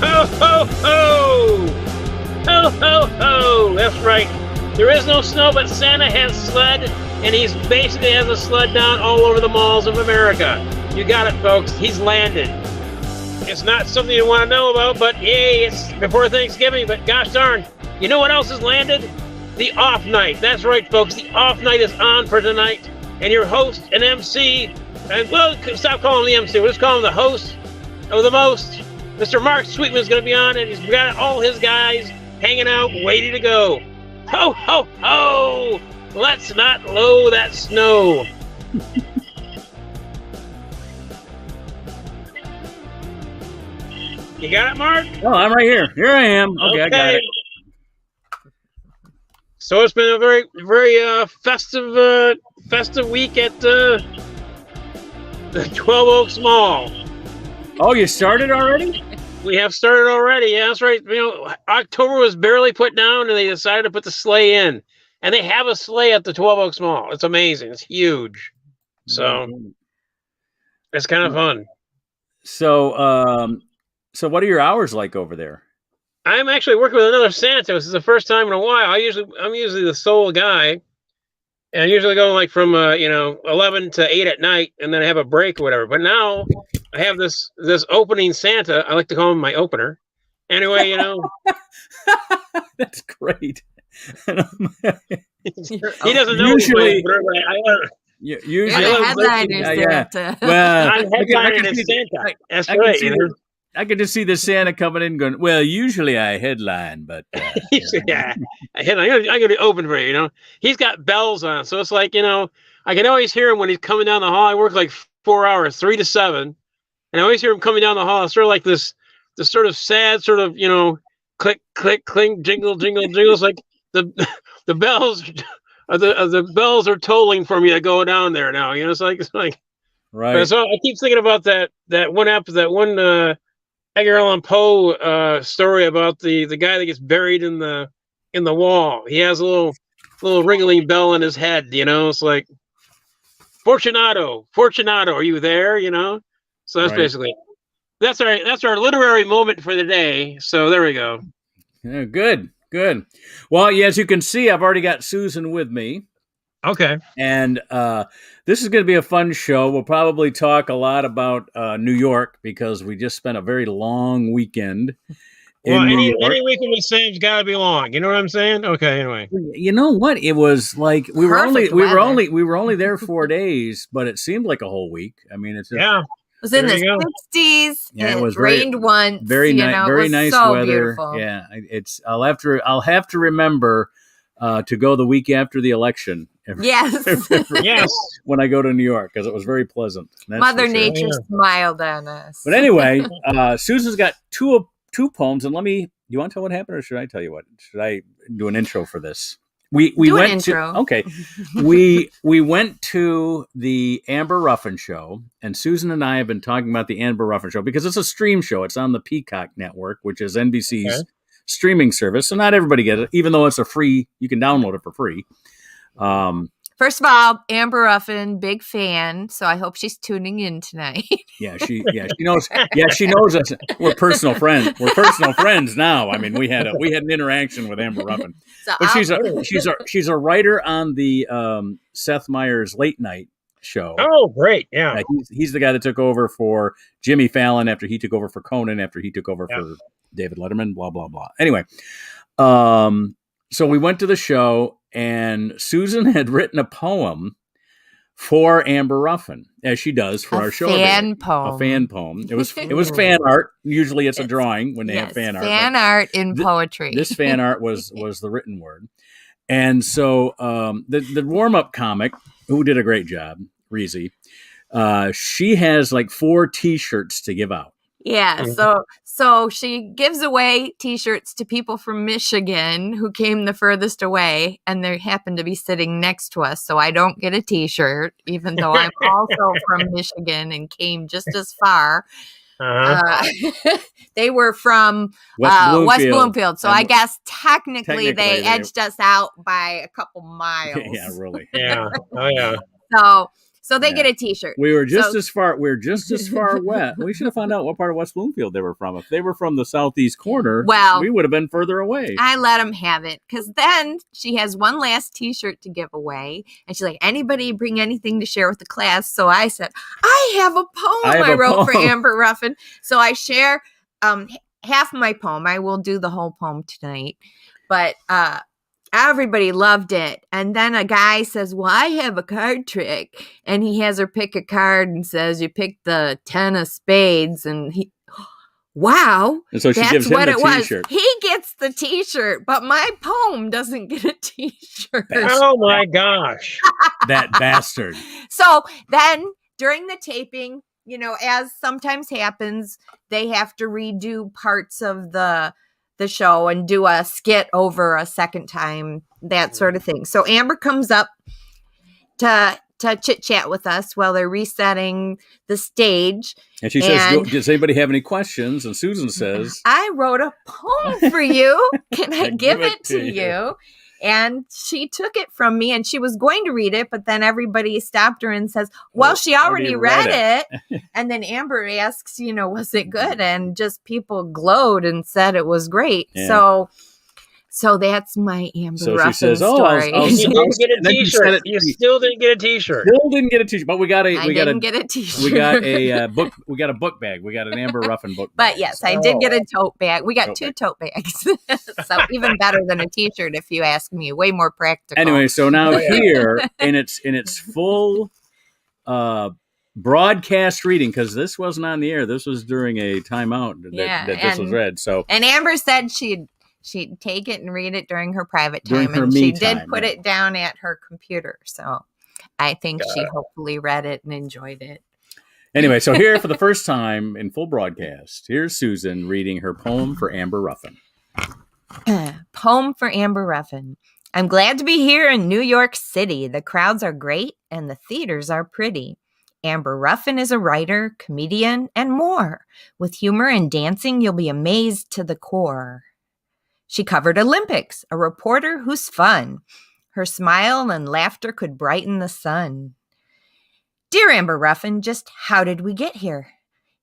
Ho, ho, ho! Ho, ho, ho! That's right. There is no snow, but Santa has sled, and he's basically has a sled down all over the malls of America. You got it, folks. He's landed. It's not something you want to know about, but yay, it's before Thanksgiving, but gosh darn. You know what else has landed? The off night. That's right, folks. The off night is on for tonight, and your host and MC, and well, stop calling him the MC. We'll just call him the host of the most. Mr. Mark Sweetman is going to be on, and he's got all his guys hanging out, waiting to go. Ho, ho, ho! Let's not blow that snow. You got it, Mark? Oh, I'm right here. Here I am. Okay. I got it. So it's been a very, very festive week at the 12 Oaks Mall. Oh, you started already? We have started already. Yeah, that's right. You know, October was barely put down, and they decided to put the sleigh in. And they have a sleigh at the 12 Oaks Mall. It's amazing. It's huge. So it's kind of fun. So, so what are your hours like over there? I'm actually working with another Santa. This is the first time in a while. I'm usually the sole guy, and I usually go like from 11 to 8 at night, and then I have a break or whatever. But now I have this opening Santa. I like to call him my opener. Anyway, That's great. He doesn't know. Usually, Usually headliners Santa. Well, I'm headlining as Santa. That's right. I could just see the Santa coming in going, well, usually I headline, but... yeah, I got to open for you, He's got bells on, so it's like, I can always hear him when he's coming down the hall. I work like 4 hours, 3 to 7, and I always hear him coming down the hall. It's sort of like this sort of sad sort of, click, click, clink, jingle, jingle, jingle. It's like the bells... the bells are tolling for me to go down there now. It's like right. So I keep thinking about that one Edgar Allan Poe story about the guy that gets buried in the wall. He has a little ringling bell in his head. It's like Fortunato, are you there? So that's basically that's our literary moment for the day. So there we go. Yeah, good. Well, yeah, as you can see, I've already got Susan with me. Okay. And this is going to be a fun show. We'll probably talk a lot about New York because we just spent a very long weekend in New York. Any weekend with Sam's got to be long. You know what I'm saying? Okay. Anyway, you know what? It was like we were only there 4 days, but it seemed like a whole week. I mean, it's just, It was in the 60s. Yeah, it was rained once. Very nice, very nice so weather. Beautiful. Yeah, I'll have to remember to go the week after the election. Yes. Yes. When I go to New York, because it was very pleasant. Mother Nature smiled on us. But anyway, Susan's got two poems, and you want to tell what happened, or should I tell you what? Should I do an intro for this? We went to the Amber Ruffin show, and Susan and I have been talking about the Amber Ruffin show because it's a stream show. It's on the Peacock Network, which is NBC's streaming service. So not everybody gets it, even though it's you can download it for free. First of all, Amber Ruffin, big fan. So I hope she's tuning in tonight. She knows. Yeah, she knows us. We're personal friends. We're personal friends now. I mean, we had an interaction with Amber Ruffin. But she's a writer on the Seth Meyers late night show. Oh, great! Yeah, he's the guy that took over for Jimmy Fallon after he took over for Conan after he took over for David Letterman. Blah blah blah. Anyway, so we went to the show, and Susan had written a poem for Amber Ruffin, as she does for our show. A fan poem. It was fan art. Usually it's a drawing when they have fan art. Fan art in poetry. This fan art was the written word. And so the warm-up comic, who did a great job, Reezy, she has like 4 T-shirts to give out. Yeah, so she gives away T-shirts to people from Michigan who came the furthest away, and they happen to be sitting next to us. So I don't get a T-shirt, even though I'm also from Michigan and came just as far. They were from West Bloomfield. So I guess technically they edged us out by a couple miles. Yeah, really. Yeah. Oh, yeah. So they get a T-shirt. We were just as far. We're just as far west. We should have found out what part of West Bloomfield they were from. If they were from the southeast corner, well, we would have been further away. I let them have it because then she has one last T-shirt to give away, and she's like, "Anybody bring anything to share with the class?" So I said, "I have a poem I wrote for Amber Ruffin." So I share half my poem. I will do the whole poem tonight, but everybody loved it. And then a guy says, well, I have a card trick. And he has her pick a card and says, you pick the 10 of spades. And he, wow. And so she gives him what it T-shirt. Was. He gets the T-shirt, but my poem doesn't get a T-shirt. Oh my gosh. That bastard. So then during the taping, you know, as sometimes happens, they have to redo parts of the show and do a skit over a second time, that sort of thing. So Amber comes up to chit chat with us while they're resetting the stage. And she says, does anybody have any questions? And Susan says, I wrote a poem for you. Can I give it to you? And she took it from me and she was going to read it, but then everybody stopped her and says, well, she already read it. And then Amber asks, you know, was it good? And just people glowed and said it was great. Yeah. So that's my Amber Ruffin story. You didn't get a T-shirt. You still didn't get a T-shirt. Still didn't get a T-shirt, but we got a get a T-shirt. We got a book. We got a book bag. We got an Amber Ruffin book bag. But yes, I did get a tote bag. We got two tote bags, so even better than a T-shirt, if you ask me. Way more practical. Anyway, so now here in its full broadcast reading, because this wasn't on the air. This was during a timeout that this was read. So and Amber said she'd take it and read it during her private time. And she did put it down at her computer. So I think she hopefully read it and enjoyed it. Anyway, so here for the first time in full broadcast, here's Susan reading her poem for Amber Ruffin. Poem for Amber Ruffin. I'm glad to be here in New York City. The crowds are great and the theaters are pretty. Amber Ruffin is a writer, comedian, and more. With humor and dancing, you'll be amazed to the core. She covered Olympics, a reporter who's fun. Her smile and laughter could brighten the sun. Dear Amber Ruffin, just how did we get here?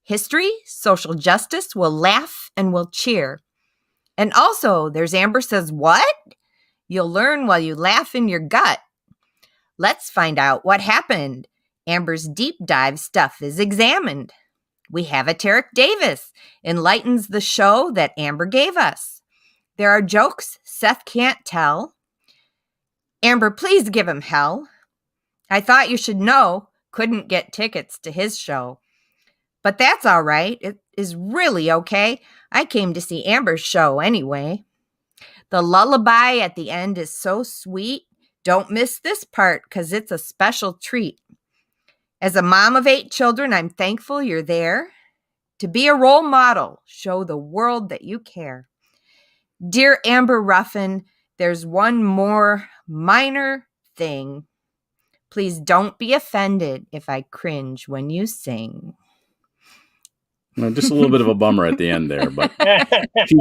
History, social justice, we'll laugh and we'll cheer. And also, there's Amber Says What? You'll learn while you laugh in your gut. Let's find out what happened. Amber's deep dive stuff is examined. We have a Tarek Davis, enlightens the show that Amber gave us. There are jokes Seth can't tell. Amber, please give him hell. I thought you should know, couldn't get tickets to his show. But that's all right. It is really okay. I came to see Amber's show anyway. The lullaby at the end is so sweet. Don't miss this part because it's a special treat. As a mom of 8 children, I'm thankful you're there. To be a role model, show the world that you care. Dear Amber Ruffin, there's one more minor thing. Please don't be offended if I cringe when you sing. Well, just a little bit of a bummer at the end there, but she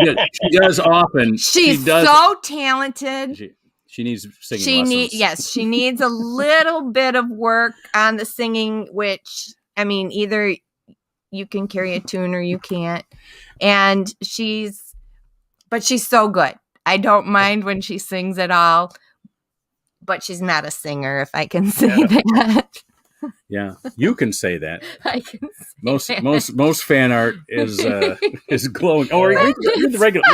does often. She's so talented. She needs singing lessons. She needs a little bit of work on the singing, which, I mean, either you can carry a tune or you can't. And she's so good. I don't mind when she sings at all, but she's not a singer, if I can say that. Yeah, you can say that. I can say most fan art is glowing. Oh, read the regular.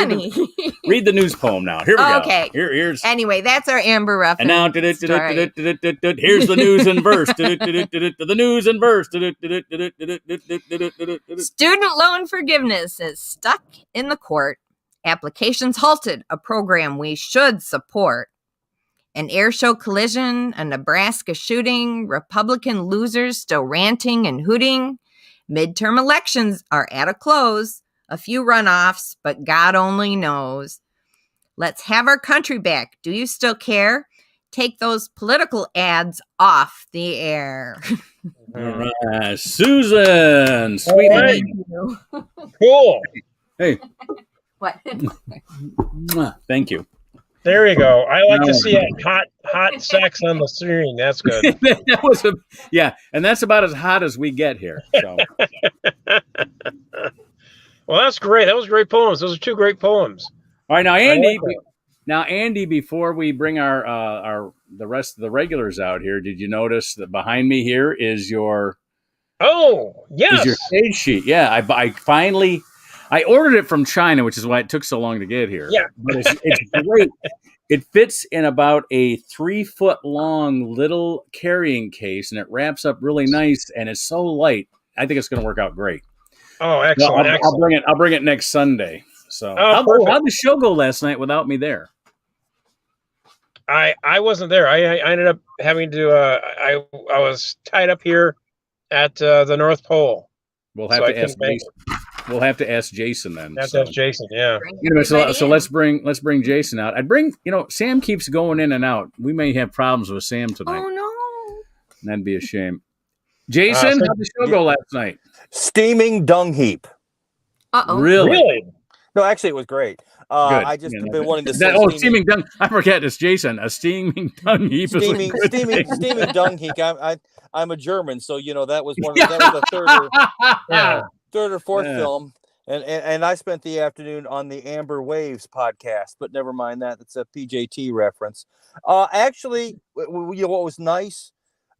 Read the news poem now. Here we go. Okay. Here's. Anyway, that's our Amber Ruffin. And now, here's the news in verse. The news in verse. Student loan forgiveness is stuck in the court. Applications halted, a program we should support. An air show collision, a Nebraska shooting, Republican losers still ranting and hooting. Midterm elections are at a close, a few runoffs, but God only knows. Let's have our country back. Do you still care? Take those political ads off the air. All right, Susan, Sweetman. Cool. Hey. What? Thank you. There you go. I like to No. see hot sex on the screen. That's good. That was yeah, and that's about as hot as we get here. So. Well, that's great. That was great poems. Those are two great poems. All right, now I Andy. like that. Now Andy, before we bring our the rest of the regulars out here, did you notice that behind me here is your yes. is your stage sheet? Yeah, I finally I ordered it from China, which is why it took so long to get here. Yeah, but it's great. It fits in about a 3-foot long little carrying case, and it wraps up really nice, and it's so light. I think it's going to work out great. Oh, excellent! No, excellent. I'll bring it next Sunday. So, Oh, how'd the show go last night without me there? I wasn't there. I ended up having to. I was tied up here at the North Pole. We'll have to ask Jason. We'll have to ask Jason then. That's Jason. Yeah. So let's bring Jason out. I'd bring. Sam keeps going in and out. We may have problems with Sam tonight. Oh no! That'd be a shame. Jason, how'd the show go last night? Steaming dung heap. Uh-oh. Really? No, actually, it was great. I just been wanting to say steaming dung. I forget it's Jason. A steaming dung heap. Steaming dung heap. I'm a German, so that was the third or fourth film, and I spent the afternoon on the Amber Waves podcast. But never mind that; it's a PJT reference. Actually, what was nice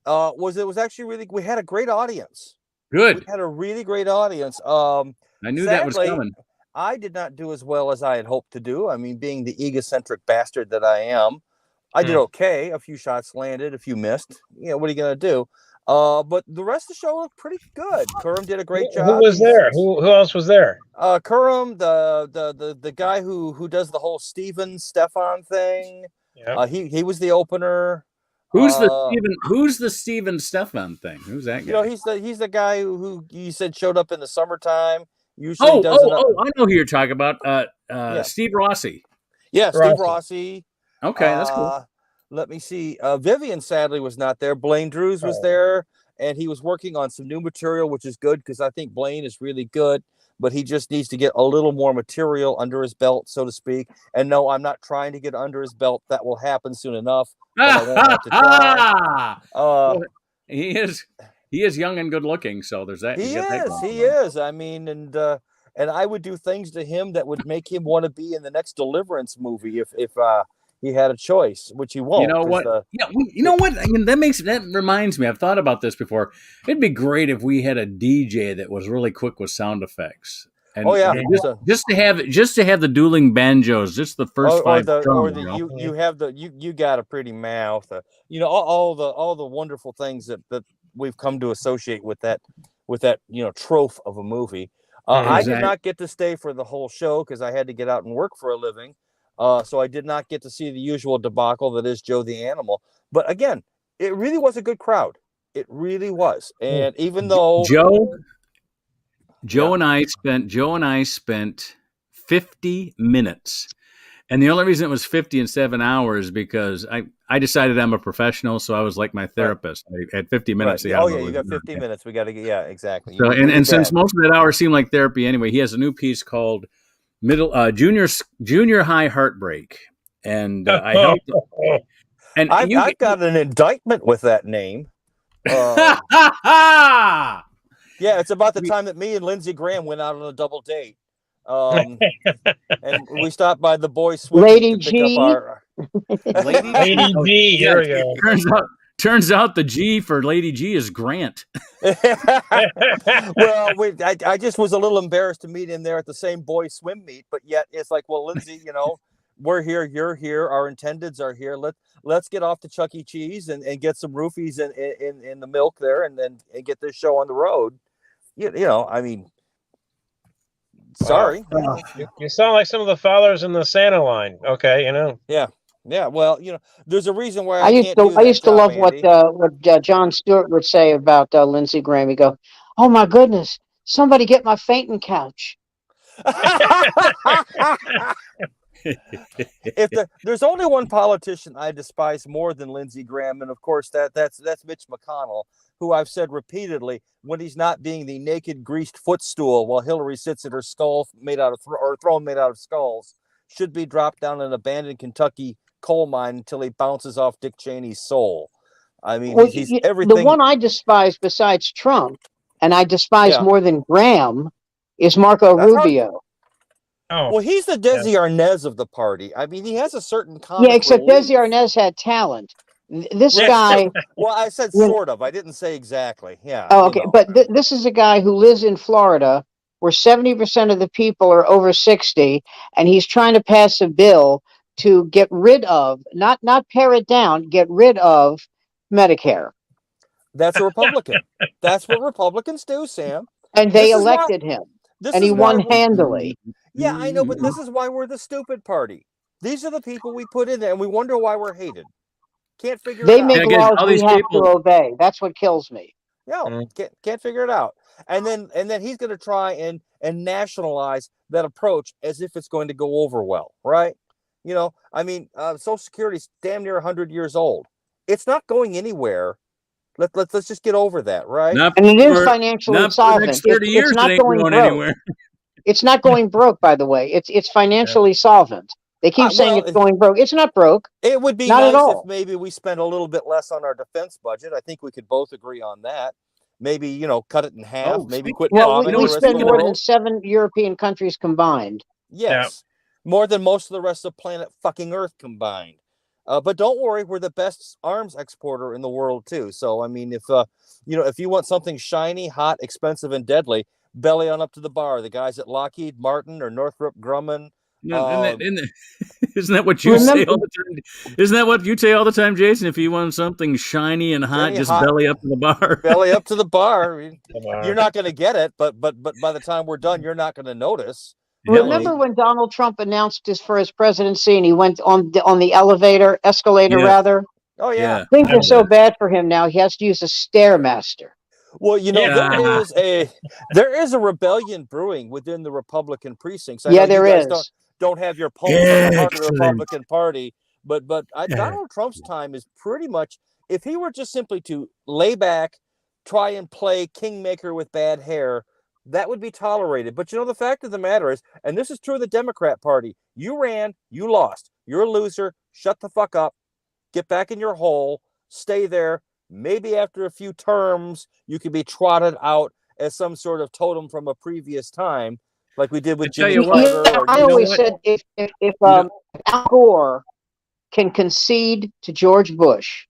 was it was actually really. We had a great audience. Good. We had a really great audience. I knew that was coming. I did not do as well as I had hoped to do. I mean, being the egocentric bastard that I am, I did okay. A few shots landed, a few missed. What are you going to do? But the rest of the show looked pretty good. Kurum did a great job. Who was there? Who else was there? Kurum, the guy who does the whole Stefan thing. Yeah. He was the opener. Who's the Steven Stefan thing? Who's that guy? He's the guy who you said showed up in the summertime. Usually I know who you're talking about. Steve Rossi. Yeah, Steve Rossi. Okay, that's cool. Let me see. Vivian sadly was not there. Blaine Drews was there, and he was working on some new material, which is good because I think Blaine is really good, but he just needs to get a little more material under his belt, so to speak. And no, I'm not trying to get under his belt. That will happen soon enough. But I won't have to try. Well, he is young and good looking, so there's that. He is. I mean, and I would do things to him that would make him want to be in the next Deliverance movie if he had a choice, which he won't. You know what? I mean, that reminds me. I've thought about this before. It'd be great if we had a DJ that was really quick with sound effects. And, just to have the dueling banjos, just the first five. You got a pretty mouth. All the wonderful things that we've come to associate with that trope of a movie. I did not get to stay for the whole show because I had to get out and work for a living. So I did not get to see the usual debacle that is Joe the Animal. But again, it really was a good crowd. It really was. And even though Joe and I spent 50 minutes. And the only reason it was 50 and 7 hours because I decided I'm a professional, so I was like my therapist. I had 50 minutes. Right. You got 50 minutes. We got to get exactly. So, and since most of that hour seemed like therapy anyway, he has a new piece called Junior High Heartbreak, and I helped. And I've got an indictment with that name. Yeah, it's about the time that me and Lindsey Graham went out on a double date. And we stopped by the boys' swim Lady G. Lady G. Here we go. Turns out the G for Lady G is Grant. Well, I just was a little embarrassed to meet him there at the same boys' swim meet, but yet it's like, well, Lindsay, we're here, you're here, our intendeds are here. Let's get off to Chuck E. Cheese and get some roofies in the milk there, and then get this show on the road. I mean. Sorry. You sound like some of the fathers in the Santa line. Okay, Yeah. Well, there's a reason why I used to love what John Stewart would say about Lindsey Graham. He'd go, "Oh my goodness, somebody get my fainting couch." There's only one politician I despise more than Lindsey Graham, and of course that's Mitch McConnell, who I've said repeatedly, when he's not being the naked greased footstool while Hillary sits at her skull made out of throne made out of skulls, should be dropped down an abandoned Kentucky coal mine until he bounces off Dick Cheney's soul. I mean, he's everything. The one I despise besides Trump, and I despise more than Graham, is Marco Rubio. Oh, well, he's the Desi Arnaz of the party. I mean, he has a certain comic except relief. Desi Arnaz had talent. This guy. Well, I said sort of. I didn't say exactly. Yeah. Oh, okay. But this is a guy who lives in Florida, where 70% of the people are over 60, and he's trying to pass a bill to get rid of, not pare it down, get rid of Medicare. That's a Republican. That's what Republicans do, Sam. And they elected him. And he won handily. Yeah, I know, but this is why we're the stupid party. These are the people we put in there, and we wonder why we're hated. Can't figure it out. They make laws we have to obey. That's what kills me. No, can't figure it out. And then he's going to try and nationalize that approach as if it's going to go over well, right? You know, I mean, Social Security's damn near 100 years old. It's not going anywhere. Let's just get over that, right? And it is financially solvent. It's not going broke. Anywhere. It's not going broke, by the way. It's financially solvent. They keep saying it's going broke. It's not broke. It would be nice if maybe we spent a little bit less on our defense budget. I think we could both agree on that. Maybe, cut it in half. Maybe quit bombing the rest of the world. We spend more than 7 European countries combined. Yes. Yeah. More than most of the rest of planet fucking Earth combined. But don't worry, we're the best arms exporter in the world too. So I mean, if you want something shiny, hot, expensive, and deadly, belly on up to the bar. The guys at Lockheed Martin or Northrop Grumman. Isn't that what you say all the time? Isn't that what you say all the time, Jason? If you want something shiny and hot, belly up to the bar. Belly up to the bar. You're not going to get it, but by the time we're done, you're not going to notice. Remember when Donald Trump announced his presidency and he went on the escalator rather? Oh yeah. Things are so bad for him now. He has to use a Stairmaster. Well, there is a rebellion brewing within the Republican precincts. There is. Don't have your pulse on the part of the Republican Party, but Donald Trump's time is pretty much, if he were just simply to lay back, try and play kingmaker with bad hair, that would be tolerated. But the fact of the matter is, and this is true of the Democrat Party, you ran, you lost, you're a loser, shut the fuck up, get back in your hole, stay there. Maybe after a few terms, you could be trotted out as some sort of totem from a previous time, like we did with Jimmy Carter. I always said if Al Gore can concede to George Bush,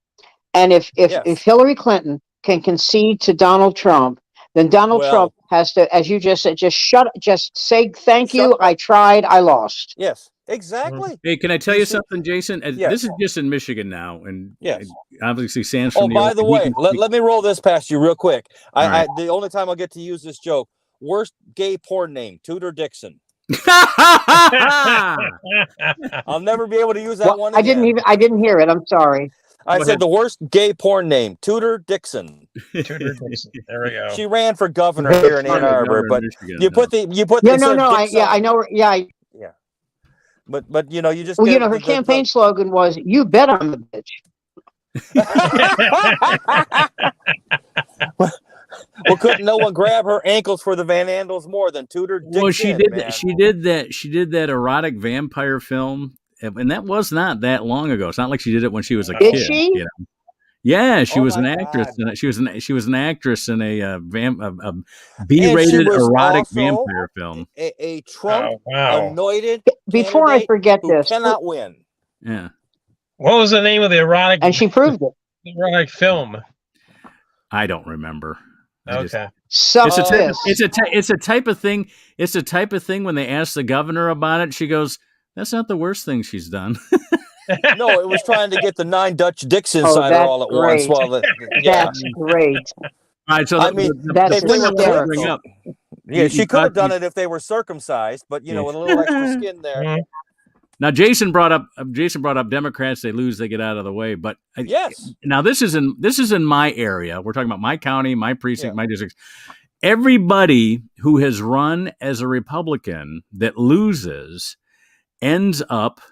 and if Hillary Clinton can concede to Donald Trump, then Donald Trump has to, as you just said, just say thank you. I tried, I lost. Yes. Exactly. Hey, can I tell you something, Jason? Yes. This is just in Michigan now, and obviously Sam's from New York. By the way, let me roll this past you real quick. The only time I'll get to use this joke: worst gay porn name, Tudor Dixon. I'll never be able to use that one again. I didn't hear it. I'm sorry. I said the worst gay porn name, Tudor Dixon. Tudor Dixon. There we go. She ran for governor here in Ann Arbor, but you put the I know. Yeah. But you just her campaign slogan was "You bet on the bitch." Well, couldn't no one grab her ankles for the Van Andels more than Tudor Dixon? Well, she did. Man. She did that. She did that erotic vampire film, and that was not that long ago. It's not like she did it when she was a kid. Did she? Yeah, she was an actress, and she was an actress in a B-rated erotic vampire film. A Trump anointed. Before I forget this, cannot win. Yeah. What was the name of the erotic? And she proved it. Erotic film. I don't remember. Okay. It's a type of thing. It's a type of thing when they ask the governor about it, she goes, "That's not the worst thing she's done." No, it was trying to get the 9 Dutch dicks inside her all at once. That's great. All right, so she could have done it if they were circumcised, but with a little extra skin there. Now, Jason brought up Democrats. They lose, they get out of the way. But yes, now this is in my area. We're talking about my county, my precinct, my district. Everybody who has run as a Republican that loses ends up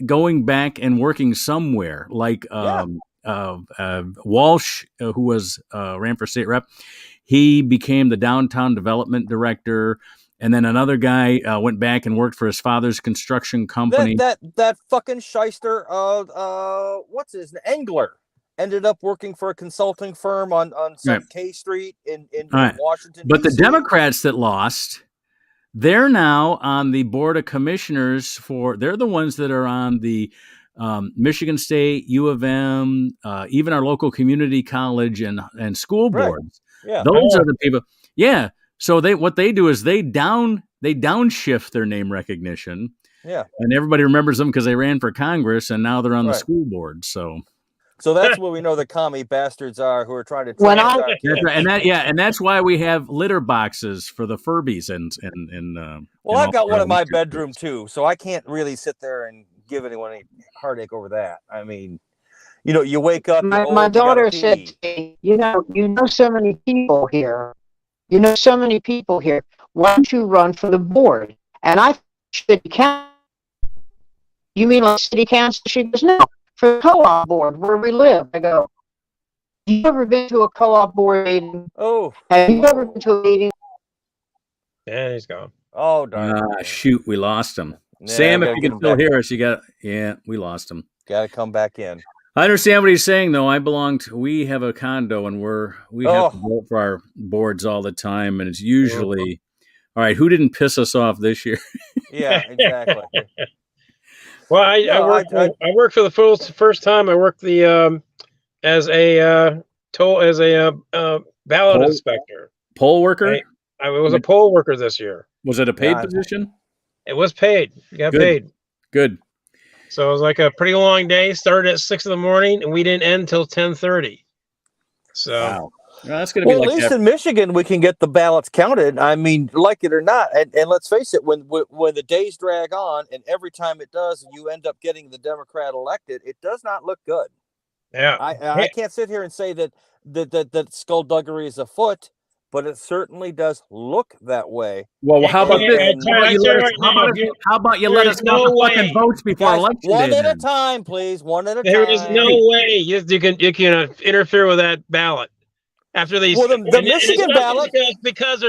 going back and working somewhere, like Walsh, who ran for state rep. He became the downtown development director. and then another guy went back and worked for his father's construction company. That fucking shyster, what's his name? Engler ended up working for a consulting firm on some K Street in Washington. But DC. the Democrats that lost, they're now on the board of commissioners they're the ones that are on the Michigan State, U of M, even our local community college and school boards. Yeah. Those are the people. Yeah. So what they do is they downshift their name recognition. Yeah. And everybody remembers them because they ran for Congress and now they're on the school board. So that's where we know the commie bastards are who are trying to and that's why we have litter boxes for the Furbies and I've got one in my bedroom too, so I can't really sit there and give anyone any heartache over that. I mean, you wake up. My daughter said to me, you know so many people here. You know so many people here. Why don't you run for the board? And I said, you mean like city council? She goes, no, for the co-op board where we live. I go, have you ever been to a co-op board meeting? Oh. Have you ever been to a meeting? Yeah, he's gone. Oh, darn. Shoot, we lost him. Yeah, Sam, if you can still hear us, we lost him. Got to come back in. I understand what he's saying, though. We have a condo, and we have to vote for our boards all the time, and it's usually, all right, who didn't piss us off this year? Yeah, exactly. Well, I worked for the first time. I worked as a ballot inspector, poll worker. I was a poll worker this year. Was it a paid position? It was paid. You got paid. Good. So it was like a pretty long day. Started at 6 a.m, and we didn't end until 10:30. So wow. Well, that's going to be at least in Michigan we can get the ballots counted. I mean, like it or not, and let's face it, when the days drag on, and every time it does, you end up getting the Democrat elected. It does not look good. Yeah, I can't sit here and say that skullduggery is afoot, but it certainly does look that way. Well, how about this? How about you let us know the fucking votes before election day? One at a time, please. One at a time. There is no way you can interfere with that ballot. After these, the Michigan ballot, because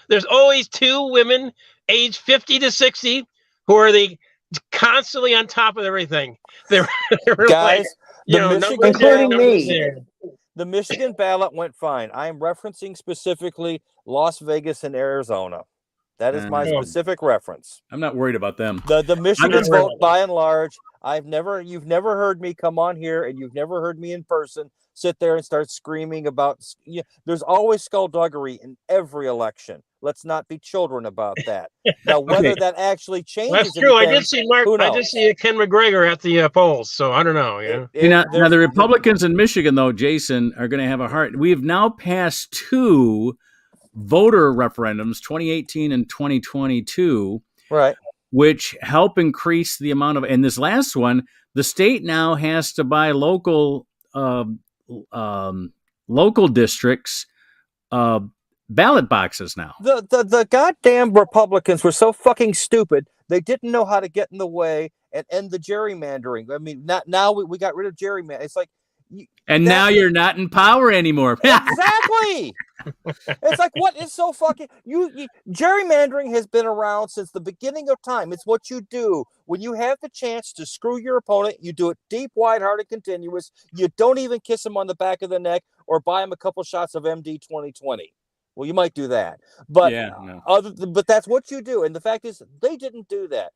there's always two women aged 50 to 60 who are constantly on top of everything. They're guys, including me. The Michigan ballot went fine. I am referencing specifically Las Vegas and Arizona. That is my specific reference. I'm not worried about them. The Michigan vote, by and large, you've never heard me come on here, and you've never heard me in person sit there and start screaming about. There's always skullduggery in every election. Let's not be children about that. Now, whether that actually changes, that's true. I did see Ken McGregor at the polls, so I don't know. Now the Republicans in Michigan, though, Jason, are going to have a hard. We have now passed 2 voter referendums, 2018 and 2022, right? Which help increase the amount of. And this last one, the state now has to buy local districts ballot boxes now. The goddamn Republicans were so fucking stupid. They didn't know how to get in the way and end the gerrymandering. I mean, now we got rid of gerrymandering. It's like, now you're not in power anymore. Exactly. It's like, what is so fucking gerrymandering has been around since the beginning of time. It's what you do when you have the chance to screw your opponent. You do it deep, wide-hearted, continuous. You don't even kiss him on the back of the neck or buy him a couple shots of MD 2020. Well, you might do that, but but that's what you do. And the fact is, they didn't do that.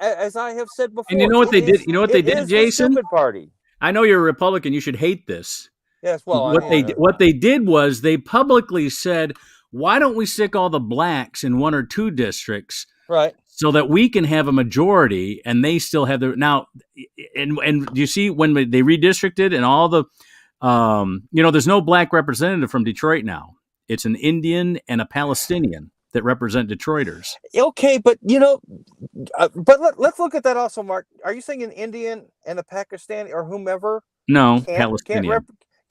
As I have said before, and you know what they did? You know what they did, Jason? Stupid party. I know you're a Republican. You should hate this. Yes. Well, what they did was they publicly said, "Why don't we stick all the blacks in 1 or 2 districts, right, so that we can have a majority, and they still have their now." And you see when they redistricted and all the, there's no black representative from Detroit now. It's an Indian and a Palestinian that represent Detroiters. Okay, but but let's look at that also, Mark. Are you saying an Indian and a Pakistani or whomever? No, Palestinian.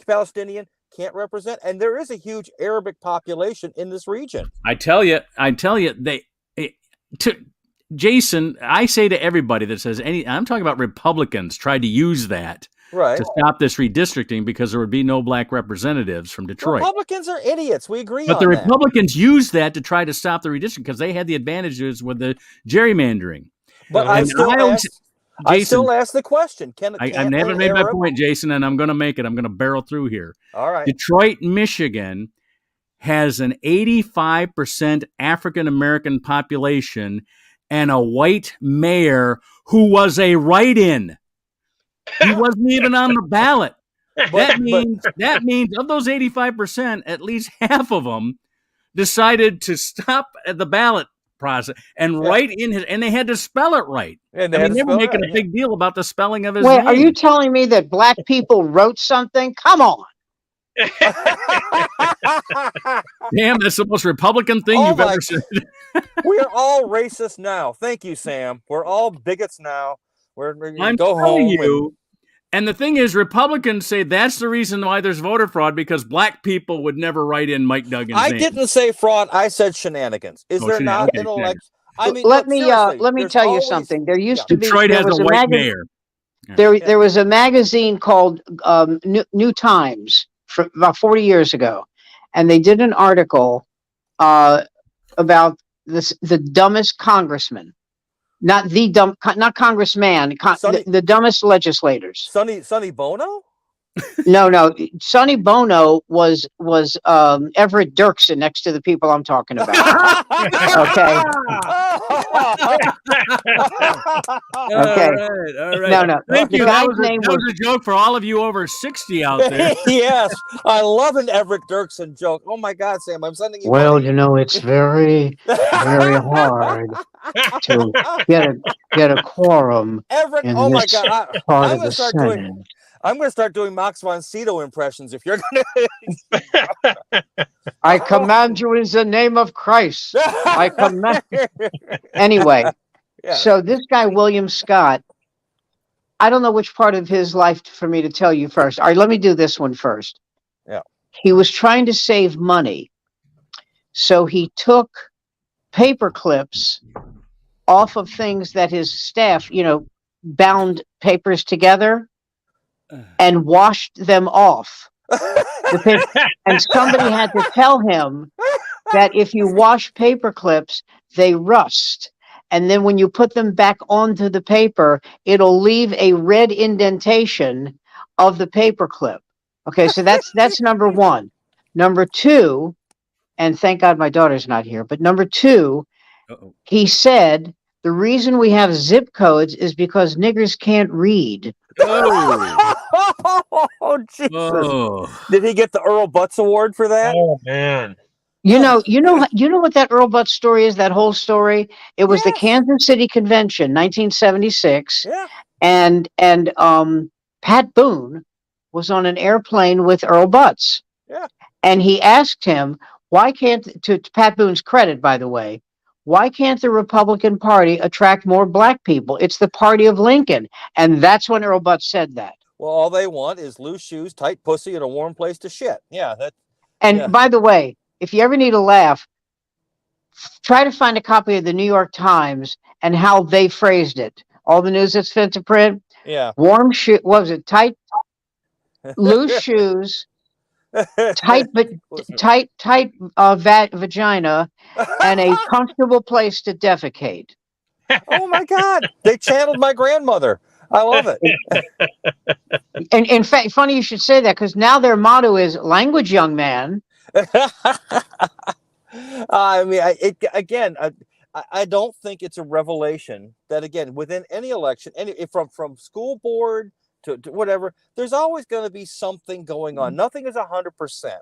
Palestinian can't represent, and there is a huge Arabic population in this region. I tell you, Jason, I say to everybody that says I'm talking about Republicans tried to use that to stop this redistricting because there would be no black representatives from Detroit. Republicans are idiots. We agree but on the that. Republicans used that to try to stop the redistricting because they had the advantages with the gerrymandering. But I still ask the question. I haven't made my point, Jason, and I'm going to make it. I'm going to barrel through here. All right. Detroit, Michigan has an 85% African-American population and a white mayor who was a write-in. He wasn't even on the ballot. That means of those 85%, at least half of them decided to stop at the ballot process and write in his, and they had to spell it right. And they were making a big deal about the spelling of his Wait, name. are you telling me that black people wrote something? Come on. Damn, that's the most Republican thing you've ever said. We're all racist now. Thank you, Sam. We're all bigots now. I'm telling you. And the thing is, Republicans say that's the reason why there's voter fraud, because black people would never write in Mike Duggan's name. I didn't say fraud. I said shenanigans. Is there not an election? I mean, let me tell you something. There used to be Detroit has a white mayor. There was a magazine called New Times from about 40 years ago, and they did an article about the dumbest congressman. Not congressman, the dumbest legislators. Sonny Bono? No. Sonny Bono was Everett Dirksen next to the people I'm talking about. Okay. Okay. All right. No. Thank you. That was a joke for all of you over 60 out there. Yes. I love an Everett Dirksen joke. Oh my God, Sam, I'm sending you. Well, money. It's very, very hard to get a quorum. Everett, in my this God. part of the Senate. I'm going to start doing Max von Sydow impressions if you're going to. I command you in the name of Christ. I command. Anyway, so this guy, William Scott, I don't know which part of his life for me to tell you first. All right, let me do this one first. Yeah. He was trying to save money. So he took paper clips off of things that his staff, bound papers together and washed them off. And somebody had to tell him that if you wash paper clips, they rust. And then when you put them back onto the paper, it'll leave a red indentation of the paper clip. Okay, so that's number one. Number two, and thank God my daughter's not here, but number two, he said the reason we have zip codes is because niggers can't read. Oh, Jesus. Oh. Did he get the Earl Butz Award for that? Oh, man. You know what that Earl Butz story is, that whole story? It was the Kansas City Convention, 1976. Yeah. And Pat Boone was on an airplane with Earl Butz. Yeah. And he asked him, why can't, to Pat Boone's credit, by the way, why can't the Republican Party attract more black people? It's the party of Lincoln. And that's when Earl Butz said that. Well, all they want is loose shoes, tight pussy, and a warm place to shit. Yeah. By the way, if you ever need a laugh, try to find a copy of the New York Times and how they phrased it. All the news that's fit to print. Yeah. Warm shoe. What was it? Tight, loose shoes. Tight vagina and a comfortable place to defecate. Oh my God! They channeled my grandmother. I love it. And in fact, funny you should say that, because now their motto is "Language, young man." I mean, I don't think it's a revelation that, again, within any election, from school board to whatever, there's always going to be something going on. Nothing is 100%.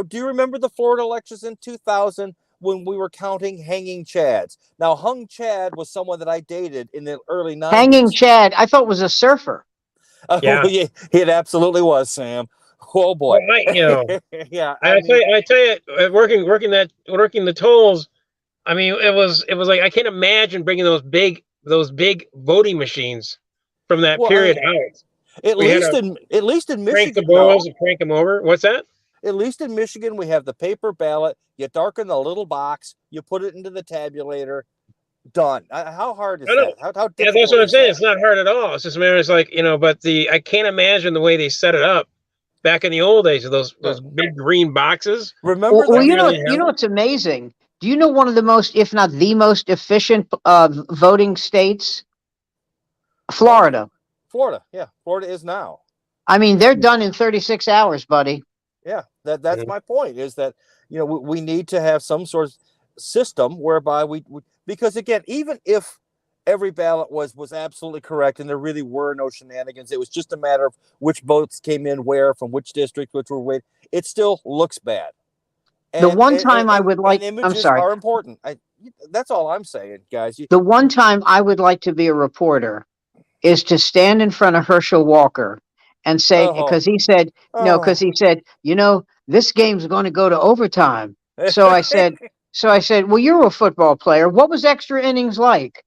Do you remember the Florida elections in 2000 when we were counting hanging chads? Now, hung chad was someone that I dated in the early 90s. Hanging chad, I thought was a surfer. Yeah. It absolutely was, Sam. Oh boy. Well, yeah. I tell you, working the tolls. I mean, it was like I can't imagine bringing those big voting machines from that period out. At least in Michigan, crank the balls and crank them over. What's that? At least in Michigan, we have the paper ballot. You darken the little box, you put it into the tabulator, done. How hard is I know. that? How Yeah, difficult that's what I'm is saying. that? It's not hard at all. It's just a matter. It's like, but I can't imagine the way they set it up back in the old days of those big green boxes. Remember Well, that? you know what's amazing? Do you know one of the most, if not the most efficient voting states? Florida. Florida, yeah. Florida is now. I mean, they're done in 36 hours, buddy. Yeah, that's my point, is that, we need to have some sort of system whereby we because, again, even if every ballot was absolutely correct and there really were no shenanigans, it was just a matter of which votes came in where from which district, which were weighted, it still looks bad. The one time I would like, images I'm sorry, are important. That's all I'm saying, guys. the one time I would like to be a reporter is to stand in front of Herschel Walker and say, because he said, this game's going to go to overtime. So I said, well, you're a football player. What was extra innings like?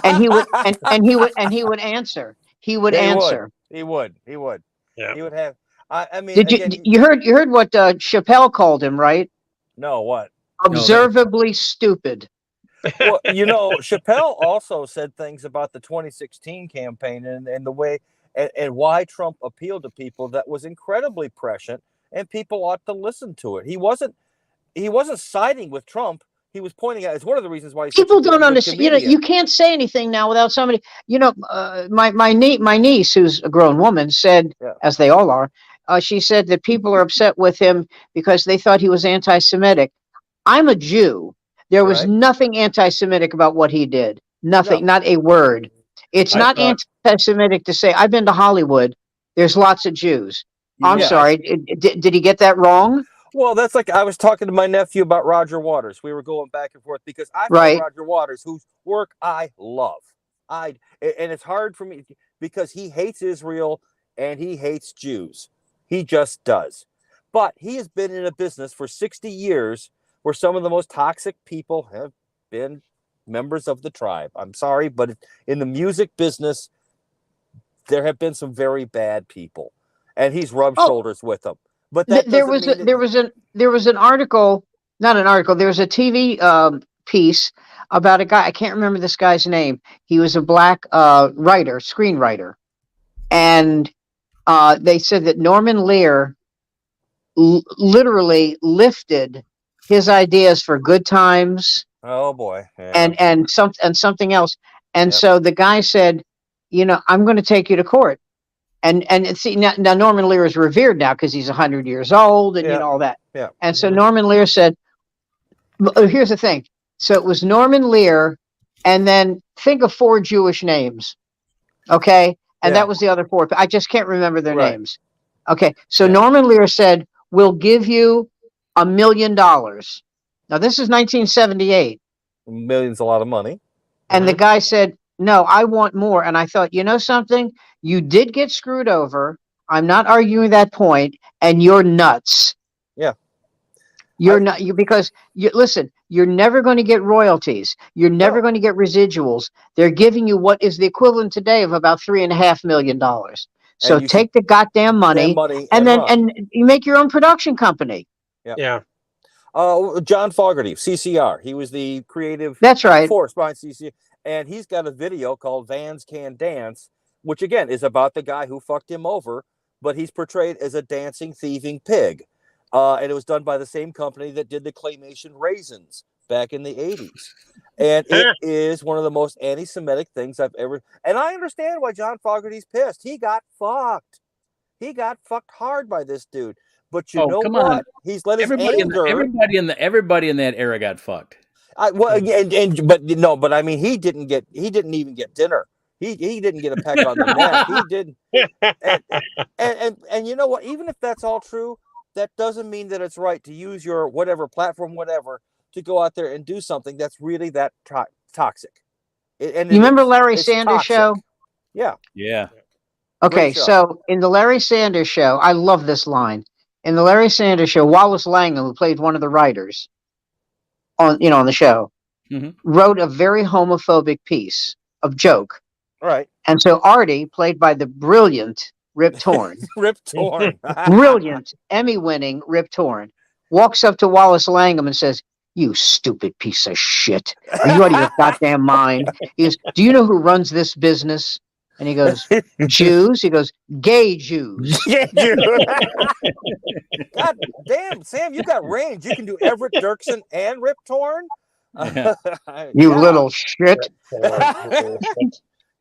And he would, and he would answer. He would answer. He would. Yeah. He would have. I mean, Did you heard what Chappelle called him, right? No, what? Observably stupid. Well, Chappelle also said things about the 2016 campaign and the way and why Trump appealed to people that was incredibly prescient, and people ought to listen to it. He wasn't siding with Trump. He was pointing out, it's one of the reasons why people don't understand. You can't say anything now without somebody. My niece, who's a grown woman, said, as they all are, she said that people are upset with him because they thought he was anti-Semitic. I'm a Jew. There was nothing anti-Semitic about what he did. Nothing, not a word. It's not anti-Semitic to say, I've been to Hollywood. There's lots of Jews. I'm sorry. Did he get that wrong? Well, that's like I was talking to my nephew about Roger Waters. We were going back and forth because I find Roger Waters, whose work I love. And it's hard for me because he hates Israel and he hates Jews. He just does. But he has been in a business for 60 years where some of the most toxic people have been members of the tribe. I'm sorry, but in the music business, there have been some very bad people, and he's rubbed shoulders with them. But there was an article, not an article. There was a TV piece about a guy. I can't remember this guy's name. He was a black screenwriter, and they said that Norman Lear literally lifted his ideas for Good Times. Oh boy! Yeah. And something else. And so the guy said, I'm going to take you to court. And see now Norman Lear is revered now because he's 100 years old and all that. Yeah. And so Norman Lear said, here's the thing. So it was Norman Lear, and then think of 4 Jewish names. Okay. And that was the other 4. I just can't remember their names. Okay. So Norman Lear said, we'll give you $1 million. Now this is 1978. $1 million's a lot of money. And the guy said, no, I want more. And I thought, you know something? You did get screwed over. I'm not arguing that point. And you're nuts. Yeah. Because listen, you're never going to get royalties. You're never going to get residuals. They're giving you what is the equivalent today of about $3.5 million. So take the goddamn money and you make your own production company. Yeah. John Fogerty, CCR. He was the creative force behind CCR. And he's got a video called Vans Can Dance, which, again, is about the guy who fucked him over, but he's portrayed as a dancing, thieving pig. And it was done by the same company that did the claymation Raisins back in the 80s. And it is one of the most anti-Semitic things I've ever... And I understand why John Fogerty's pissed. He got fucked. He got fucked hard by this dude. But you know what? On. He's let his anger... Everybody in that era got fucked. But I mean, he didn't even get dinner. He didn't get a peck on the neck. He didn't. And you know what? Even if that's all true, that doesn't mean that it's right to use your whatever platform, whatever, to go out there and do something that's really that toxic. You remember Larry Sanders Show? Yeah. Yeah. Okay, so in the Larry Sanders Show, I love this line. In the Larry Sanders Show, Wallace Langham, who played one of the writers on the show, wrote a very homophobic piece of joke. Right. And so Artie, played by the brilliant Rip Torn, brilliant, Emmy-winning Rip Torn, walks up to Wallace Langham and says, "You stupid piece of shit. Are you out of your goddamn mind?" He goes, "Do you know who runs this business?" And he goes, "Jews." He goes, "Gay Jews." God damn, Sam, you got range. You can do Everett Dirksen and Rip Torn. You little shit.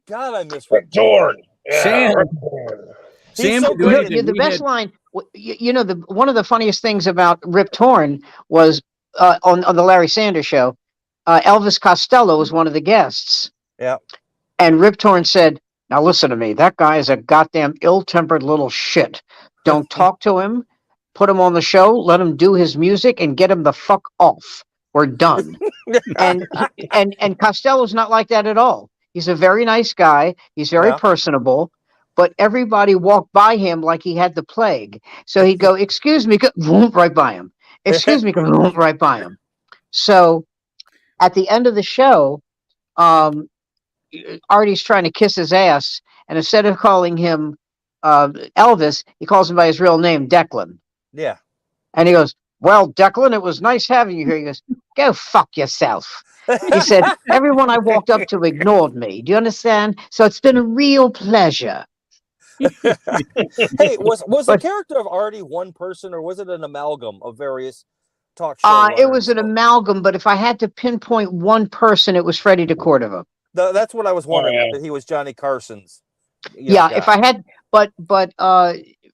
God, I miss Rip Torn. Sam, He's so the good. best line. One of the funniest things about Rip Torn was on the Larry Sanders Show. Elvis Costello was one of the guests. Yeah. And Rip Torn said, "Now listen to me. That guy is a goddamn ill-tempered little shit. Don't talk to him. Put him on the show. Let him do his music and get him the fuck off. We're done." and Costello's not like that at all. He's a very nice guy. He's very personable. But everybody walked by him like he had the plague. So he'd go, "Excuse me," right by him. "Excuse me," right by him. So at the end of the show, Artie's trying to kiss his ass, and instead of calling him Elvis, he calls him by his real name, Declan. Yeah. And he goes, "Well, Declan, it was nice having you here." He goes, "Go fuck yourself." He said, "Everyone I walked up to ignored me. Do you understand? So it's been a real pleasure." Hey, was the character of Artie one person, or was it an amalgam of various talk show It was an amalgam, but if I had to pinpoint one person, it was Freddie DeCordova. That's what I was wondering. That he was Johnny Carson's. Yeah, if I had, but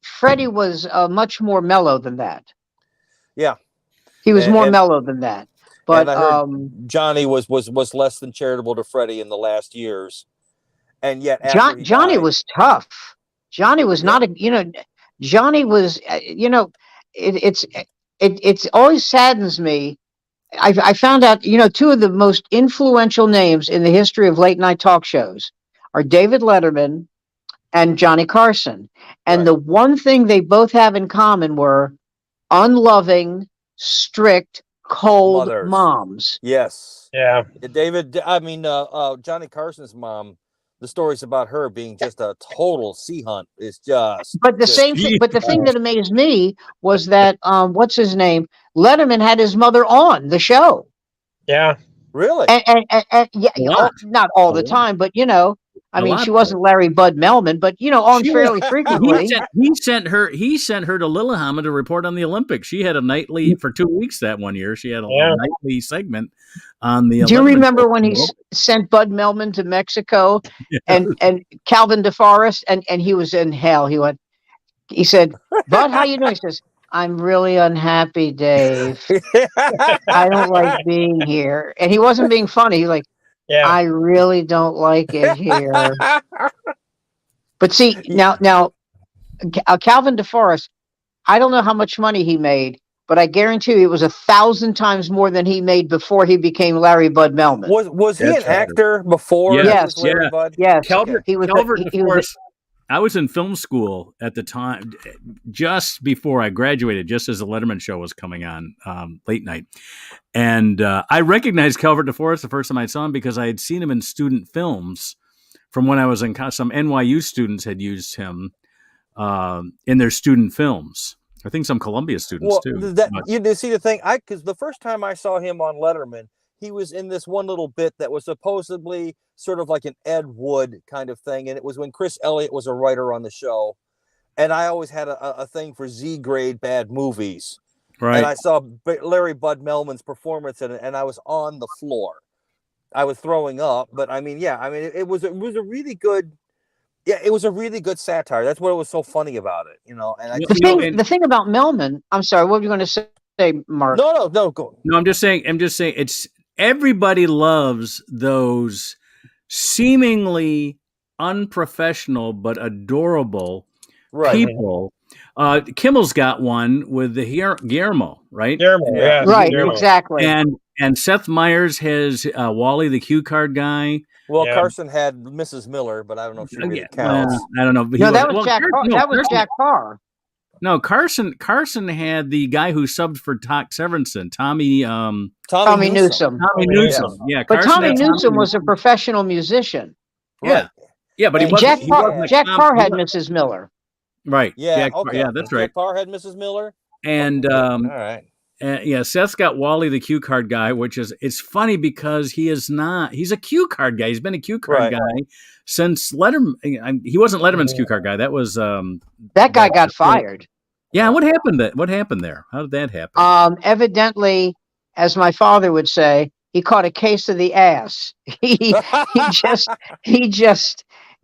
Freddie was much more mellow than that. Yeah, he was more mellow than that. But Johnny was less than charitable to Freddie in the last years, and yet Johnny was tough. Johnny was not Johnny was it's always saddens me. I found out two of the most influential names in the history of late night talk shows are David Letterman and Johnny Carson, and the one thing they both have in common were unloving, strict, cold moms. Yes. Yeah. Johnny Carson's mom, the stories about her being just a total sea hunt is just. But the same thing. But the thing that amazed me was that what's his name? Letterman had his mother on the show. Yeah. Really? And not all the time, but she wasn't Larry Bud Melman, but on fairly frequently. He sent her to Lillehammer to report on the Olympics. She had a nightly for 2 weeks that one year. She had a nightly segment on the. Do you remember when he sent Bud Melman to Mexico and Calvin DeForest and he was in hell? He said, "Bud, how you doing?" He says, "I'm really unhappy, Dave. I don't like being here." And he wasn't being funny. He I really don't like it here. But see, now Calvin DeForest, I don't know how much money he made, but I guarantee you it was 1,000 times more than he made before he became Larry Bud Melman. Was he an actor before? Yes. Larry Bud? Yes. Calvin DeForest. I was in film school at the time, just before I graduated, just as the Letterman show was coming on late night. And I recognized Calvin DeForest the first time I saw him because I had seen him in student films from when I was in some NYU students had used him in their student films. I think some Columbia students too. You see the thing, because the first time I saw him on Letterman, he was in this one little bit that was supposedly sort of like an Ed Wood kind of thing. And it was when Chris Elliott was a writer on the show. And I always had a thing for Z-grade bad movies. Right. And I saw Larry Bud Melman's performance in it, and I was on the floor. I was throwing up, but it was a really good. Yeah, it was a really good satire. That's what was so funny about it, And the thing about Melman, I'm sorry, what were you going to say, Mark? No, go. No, I'm just saying. It's everybody loves those seemingly unprofessional but adorable people. Kimmel's got one with the Guillermo, right? Guillermo, yeah. Right, Guillermo. exactly. And Seth Meyers has Wally the cue card guy. Well, Carson had Mrs. Miller, but I don't know if she really counts. I don't know. But that was Jack Carr. That was Jack Carr. No, Carson had the guy who subbed for Doc Severinsen, Tommy Newsom. Tommy Newsom. Yeah, but Tommy Newsom was a professional musician. Yeah, but he wasn't. Jack Carr had Miller. Mrs. Miller. Right. Yeah. That's right. Jack Carr had Mrs. Miller. And all right. Seth's got Wally the cue card guy, which it's funny because he's a cue card guy. He's been a cue card guy since Letterman. He wasn't Letterman's cue card guy. That was that guy got fired. Yeah, what happened there? How did that happen? Evidently, as my father would say, he caught a case of the ass. He just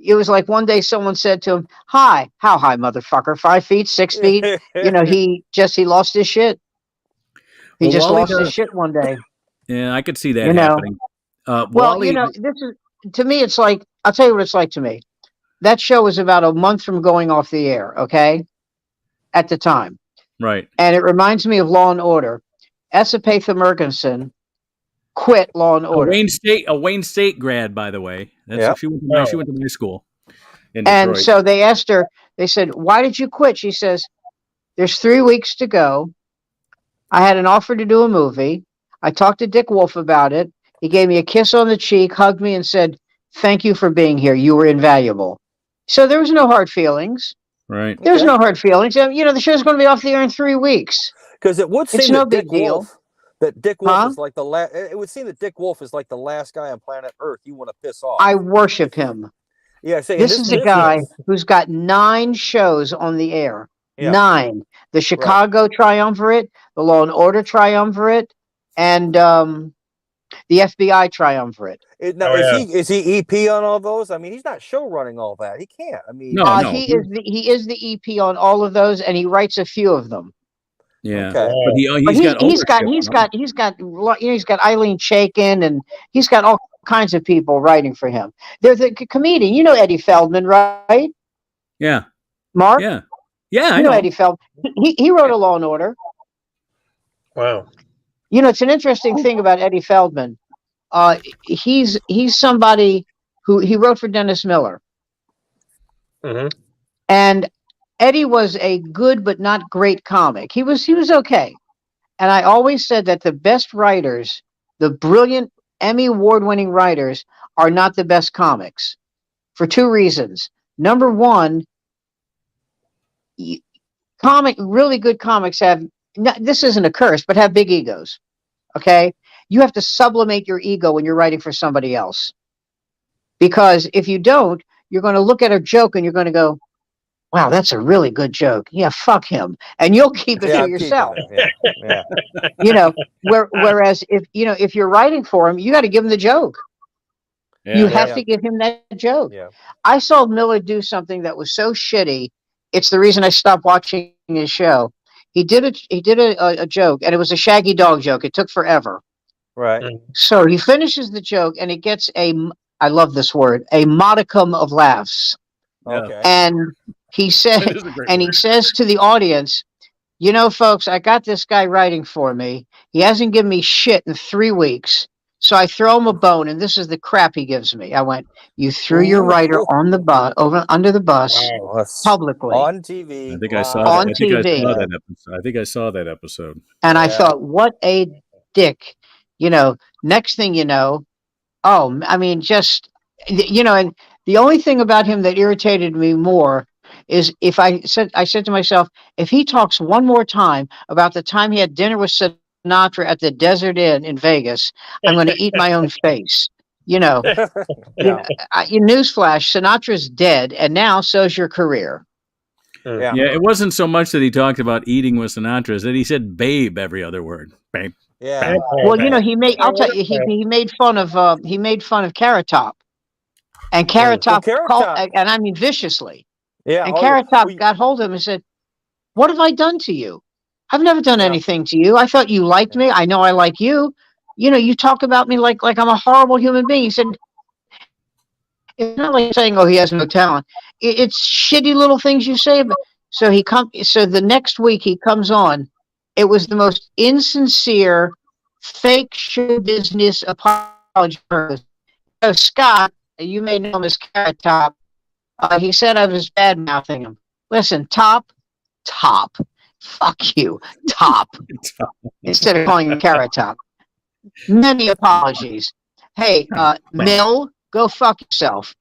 it was like one day someone said to him, "Hi, how high, motherfucker? 5 feet, 6 feet?" He lost his shit. He lost his shit one day. Yeah, I could see that happening. Wally, this is, to me, it's like, I'll tell you what it's like to me. That show was about a month from going off the air, okay? At the time. Right. And it reminds me of Law and Order. Esapatha Murchison quit Law and Order. A Wayne State grad, by the way. She went to my school in Detroit. And so they asked her, they said, "Why did you quit?" She says, "There's 3 weeks to go. I had an offer to do a movie. I talked to Dick Wolf about it. He gave me a kiss on the cheek, hugged me, and said, 'Thank you for being here. You were invaluable.'" So there was no hard feelings. Right. There's no hard feelings. The show's going to be off the air in 3 weeks. Because it would seem no big deal. That Dick Wolf is like the last. It would seem that Dick Wolf is like the last guy on planet Earth you want to piss off. I worship him. Yeah, this is a guy who's got 9 shows on the air. Yeah. 9. The Chicago Triumvirate, the Law and Order Triumvirate, and the FBI Triumvirate. Is he EP on all those? I mean, he's not show running all that. He can't. I mean, no. He is the EP on all of those, and he writes a few of them. Yeah, okay. But he's got Eileen Chaikin, and he's got all kinds of people writing for him. There's a comedian, Eddie Feldman, right? Yeah. Mark? Yeah, I know Eddie Feldman. He wrote a Law and Order. Wow. It's an interesting thing about Eddie Feldman. He's somebody who he wrote for Dennis Miller. Mm-hmm. And Eddie was a good but not great comic. He was okay. And I always said that the best writers, the brilliant Emmy award-winning writers, are not the best comics for 2 reasons. Number one, really good comics have, this isn't a curse, but have big egos. Okay? You have to sublimate your ego when you're writing for somebody else. Because if you don't, you're going to look at a joke and you're going to go, "Wow, that's a really good joke. Yeah, fuck him." And you'll keep it to yourself. Yeah. Whereas if you're writing for him, you got to give him the joke. You have to give him that joke. Yeah. I saw Miller do something that was so shitty. It's the reason I stopped watching his show. He did a joke, and it was a Shaggy Dog joke. It took forever. Right. So he finishes the joke, and it gets I love this word, a modicum of laughs. Okay. And he said, he says to the audience, "Folks, I got this guy writing for me. He hasn't given me shit in 3 weeks. So I throw him a bone, and this is the crap he gives me." I went, "You threw your writer on the bus, under the bus, publicly on TV." I think I saw on that. TV. I think I saw that episode. And I thought, what a dick. Next thing you know, and the only thing about him that irritated me more is I said to myself, if he talks one more time about the time he had dinner with Sinatra at the Desert Inn in Vegas, I'm going to eat my own face. Newsflash, Sinatra's dead, and now so's your career. Yeah, it wasn't so much that he talked about eating with Sinatra, as that he said "babe" every other word. Babe. Yeah. Well, he made. I'll tell you, he made fun of Carrot Top, and Carrot Top called, and I mean viciously. Yeah. And Carrot Top got hold of him and said, "What have I done to you? I've never done anything to you. I thought you liked me. I know I like you. You talk about me like I'm a horrible human being." He said, "It's not like saying, oh, he has no talent. It's shitty little things you say." So the next week he comes on. It was the most insincere, fake show business apology. So Scott, you may know him as Carrot Top. He said I was bad mouthing him. Listen, Top, fuck you, Top. Instead of calling him Carrot Top. Many apologies. Hey, Mill, go fuck yourself.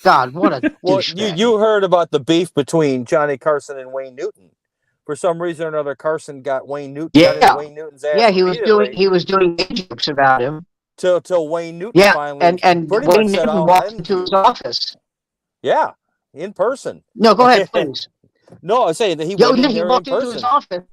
God, what a well, douchebag. you heard about the beef between Johnny Carson and Wayne Newton for some reason or another, Carson got Wayne Newton. Yeah. Got Wayne Newton's ass. Yeah, he was doing jokes about him. Till Wayne Newton finally and pretty Wayne much said, Newton walked into his office. Yeah, in person. No, go ahead, please. No, I was saying that he walked into his office.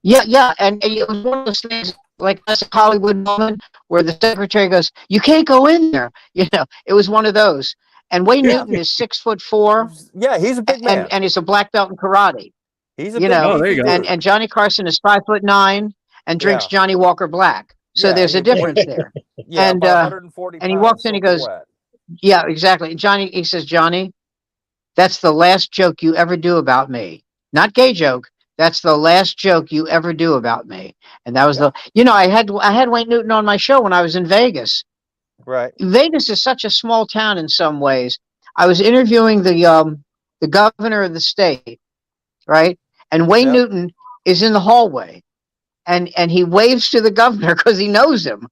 Yeah, and it was one of those things like that's a Hollywood moment where the secretary goes, "You can't go in there." You know, it was one of those. And Wayne Newton is 6'4". Yeah, he's a big man, and he's a black belt in karate. He's a big there you go. And Johnny Carson is 5'9" and drinks Johnny Walker Black. So there's a difference there. Yeah, and 140 and he walks in, he goes, "Yeah, exactly." And he says, "Johnny, that's the last joke you ever do about me. Not gay joke. That's the last joke you ever do about me." And that was I had Wayne Newton on my show when I was in Vegas. Right. Vegas is such a small town in some ways. I was interviewing the governor of the state, right? And Wayne Newton is in the hallway, and he waves to the governor because he knows him.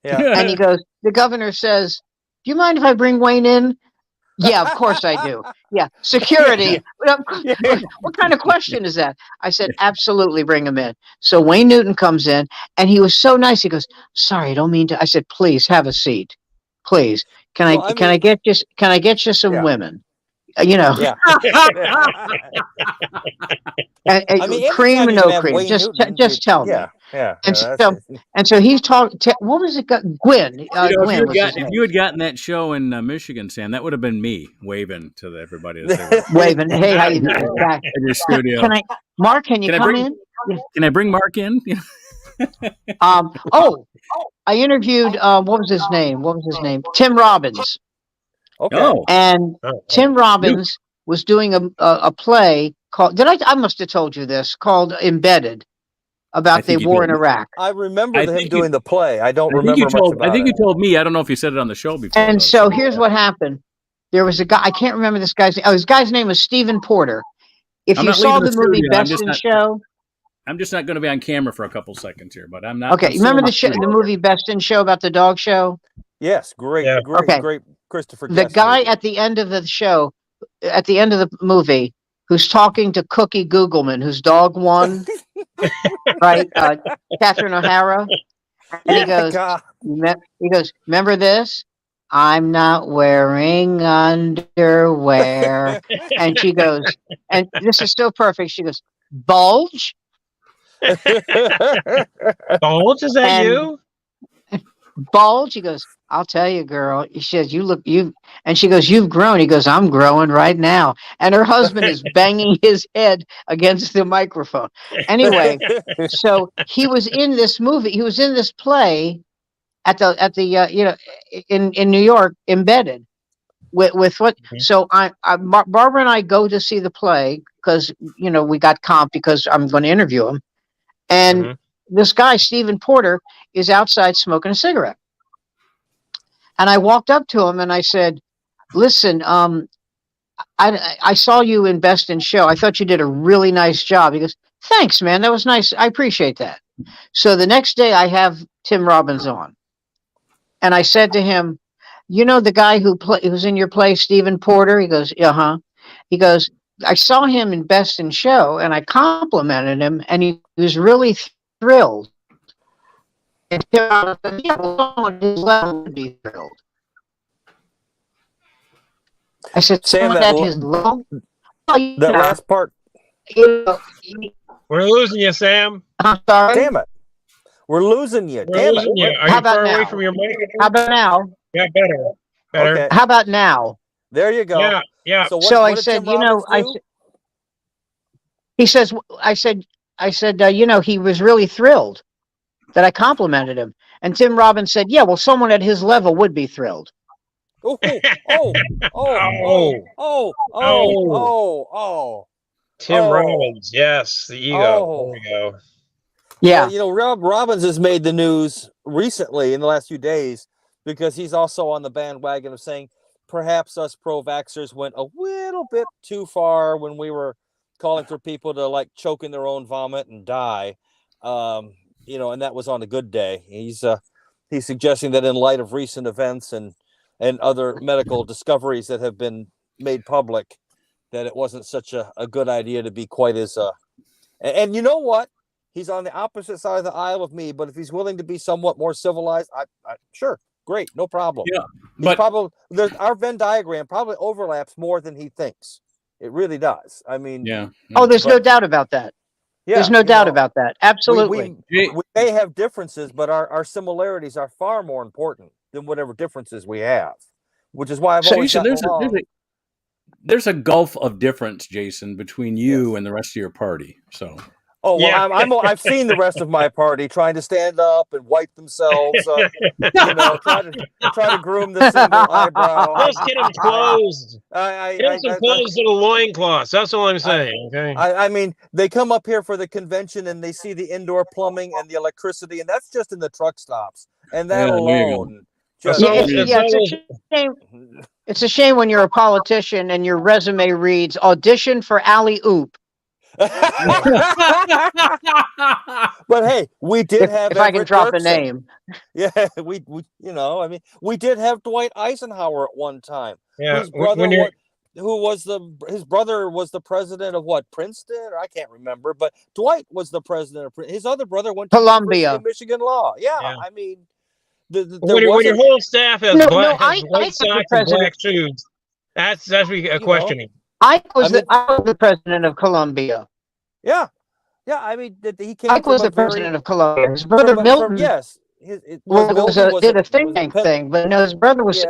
Yeah. And he goes, the governor says, "Do you mind if I bring Wayne in?" "Yeah, of course I do." "Yeah, security." What kind of question is that? I said, "Absolutely, bring him in." So Wayne Newton comes in, and he was so nice. He goes, "Sorry, I don't mean to." I said, "Please have a seat. Please. Can I get you some women?" Yeah. Cream or no cream? Just tell me. Yeah. And so he's talking. What was it? Gwen. If you had gotten that show in Michigan, Sam, that would have been me waving to everybody. Waving. Hey, how you doing? In your studio. Mark? Can you come in? Can I bring Mark in? I interviewed. What was his name? Tim Robbins. Okay. And Tim Robbins was doing a play called. I must have told you this, called Embedded, about the war in Iraq. I remember him doing the play. I don't remember much about it. I think you told me. I don't know if you said it on the show before. And so here's what happened. There was a guy. I can't remember this guy's name. Oh, his guy's name was Stephen Porter. If you saw the movie Best in Show. I'm just not going to be on camera for a couple seconds here, but I'm not. Okay, remember the movie Best in Show about the dog show? Yes, great Christopher. The guy at the end of the show, at the end of the movie, who's talking to Cookie Googleman, whose dog won, right? Catherine O'Hara, and he goes, "Remember this? I'm not wearing underwear." And she goes, and this is still perfect. She goes, "Bulge." Bulge, is that you? Bulge. He goes, "I'll tell you, girl." He says, and she goes, "You've grown." He goes, "I'm growing right now." And her husband is banging his head against the microphone. Anyway, so he was in this movie. He was in this play at the in New York, Embedded. With what? Mm-hmm. So Barbara and I go to see the play because we got comp because I'm going to interview him, and this guy Stephen Porter is outside smoking a cigarette, and I walked up to him and I said, "Listen, I saw you in Best in Show. I thought you did a really nice job." He goes, "Thanks, man. That was nice. I appreciate that." So the next day I have Tim Robbins on, and I said to him, "You know the guy who's in your play, Stephen Porter?" He goes, "Uh-huh." He goes, "I saw him in Best in Show, and I complimented him, and he was really thrilled." And Tim said, "Yeah, well, someone at his level would be thrilled." I said, "Someone at his level?" That last part. We're losing you, Sam. I'm sorry. Damn it. We're losing you. Damn it. Are you far away from your mic? How about now? Yeah, better. Okay. How about now? There you go. Yeah. So I said, I said, he was really thrilled that I complimented him. And Tim Robbins said, "Yeah, well, someone at his level would be thrilled." Tim Robbins, yes, the ego. There we go. Yeah. Well, Rob Robbins has made the news recently in the last few days because he's also on the bandwagon of saying perhaps us pro-vaxxers went a little bit too far when we were calling for people to choke in their own vomit and die. And that was on a good day. He's suggesting that in light of recent events and other medical discoveries that have been made public, that it wasn't such a good idea to be quite as and you know what? He's on the opposite side of the aisle of me, but if he's willing to be somewhat more civilized, I sure, great, no problem. Yeah, but our Venn diagram probably overlaps more than he thinks. It really does. I mean, there's no doubt about that. Yeah, there's no doubt about that. Absolutely. We may have differences, but our similarities are far more important than whatever differences we have, which is why I've always gotten along. There's a gulf of difference, Jason, between you and the rest of your party. So. Oh well, I've seen the rest of my party trying to stand up and wipe themselves, try to groom the single eyebrow. Just get them closed. Get them closed to the loincloths. That's all I'm saying. Okay. I mean, they come up here for the convention and they see the indoor plumbing and the electricity, and that's just in the truck stops. And that alone. It's a shame when you're a politician and your resume reads audition for alley oop. But hey, we did have. If I can drop a name, yeah, we we did have Dwight Eisenhower at one time. Yeah, his brother was the president of what, Princeton, or I can't remember, but Dwight was the president of Princeton. His other brother went to Columbia, Michigan Law. Yeah, I mean, when your whole staff has white socks and black shoes, that's questioning. Ike was the president of Columbia. Yeah. I mean, he came. Ike was the president of Columbia. His brother Milton, did a think tank thing, but no, his brother was,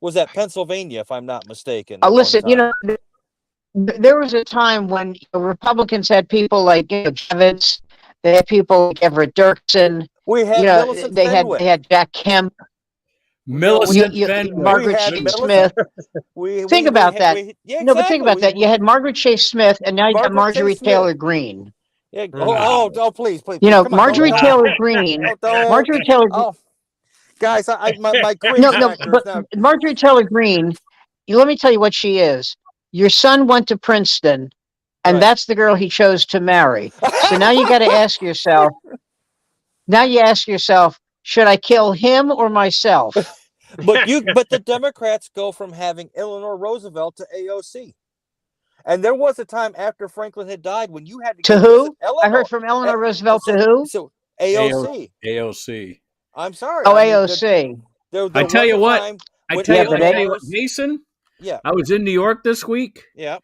was at Pennsylvania, if I'm not mistaken. Listen, there was a time when Republicans had people like Javits, they had people like Everett Dirksen. We had they had Jack Kemp. Millicent Fenwick, Margaret Chase Smith. Think about that. But think about that. You had Margaret Chase Smith, and now you got Marjorie Taylor Greene. Yeah. Please. Marjorie Taylor Greene. Marjorie Taylor. Guys, my but Marjorie Taylor Greene. Let me tell you what she is. Your son went to Princeton, and that's the girl he chose to marry. So now you got to ask yourself. Now you ask yourself, should I kill him or myself? But the Democrats go from having Eleanor Roosevelt to AOC. And there was a time after Franklin had died when you had to who? I heard from Eleanor Roosevelt to who? So AOC. AOC. I'm sorry. AOC. I tell you what, Jason. Yeah. I was in New York this week. Yeah.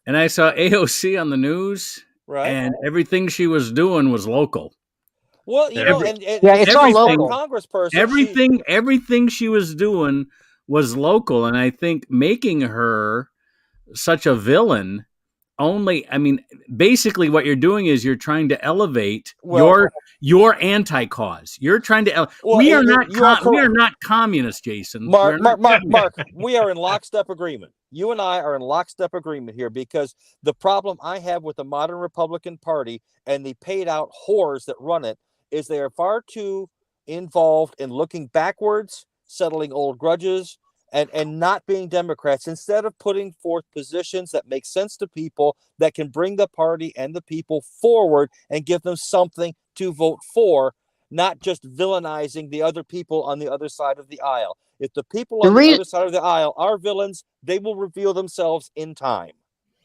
And I saw AOC on the news. Right. And everything she was doing was local. Well, it's all local. Congressperson. Everything she was doing was local, and I think making her such a villain basically what you're doing is you're trying to elevate your anti-cause. You're trying to. We are not communists, Jason. Mark, we are in lockstep agreement. You and I are in lockstep agreement here, because the problem I have with the modern Republican Party and the paid out whores that run it is they are far too involved in looking backwards, settling old grudges, and not being Democrats, instead of putting forth positions that make sense to people, that can bring the party and the people forward and give them something to vote for, not just villainizing the other people on the other side of the aisle. If the people on the other side of the aisle are villains, they will reveal themselves in time.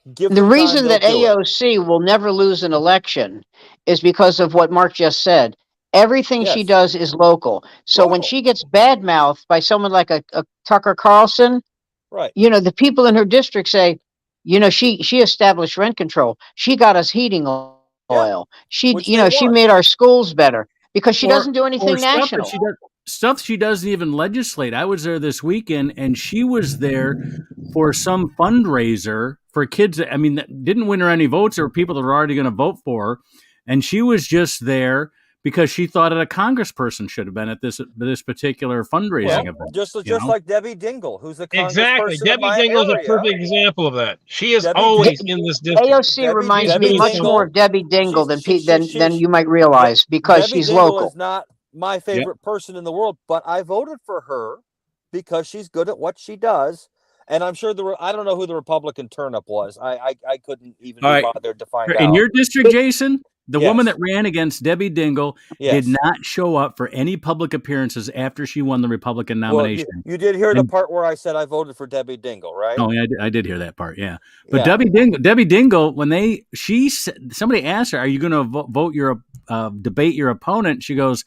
The reason that AOC will never lose an election is because of what Mark just said. Everything she does is local. So when she gets badmouthed by someone like a Tucker Carlson, the people in her district say, she established rent control. She got us heating oil. Yeah. She made our schools better, because she doesn't do anything national. Stuff she doesn't even legislate. I was there this weekend, and she was there for some fundraiser for kids that didn't win her any votes. There were people that were already going to vote for her, and she was just there because she thought that a congressperson should have been at this particular fundraising event. Just like Debbie Dingell, who's a congressperson. Exactly. Debbie Dingell is a perfect example of that. She is always in this district. AOC reminds me much more of Debbie Dingell than you might realize, because she's local. Is not my favorite person in the world, but I voted for her because she's good at what she does. And I'm sure I don't know who the Republican turnup was. I couldn't even be bothered to find out. In your district, Jason, The woman that ran against Debbie Dingell did not show up for any public appearances after she won the Republican nomination. Well, you did hear the part where I said I voted for Debbie Dingell, right? Oh, yeah, I did hear that part. Yeah, but Debbie Dingell, when somebody asked her, "Are you going to debate your opponent?" She goes,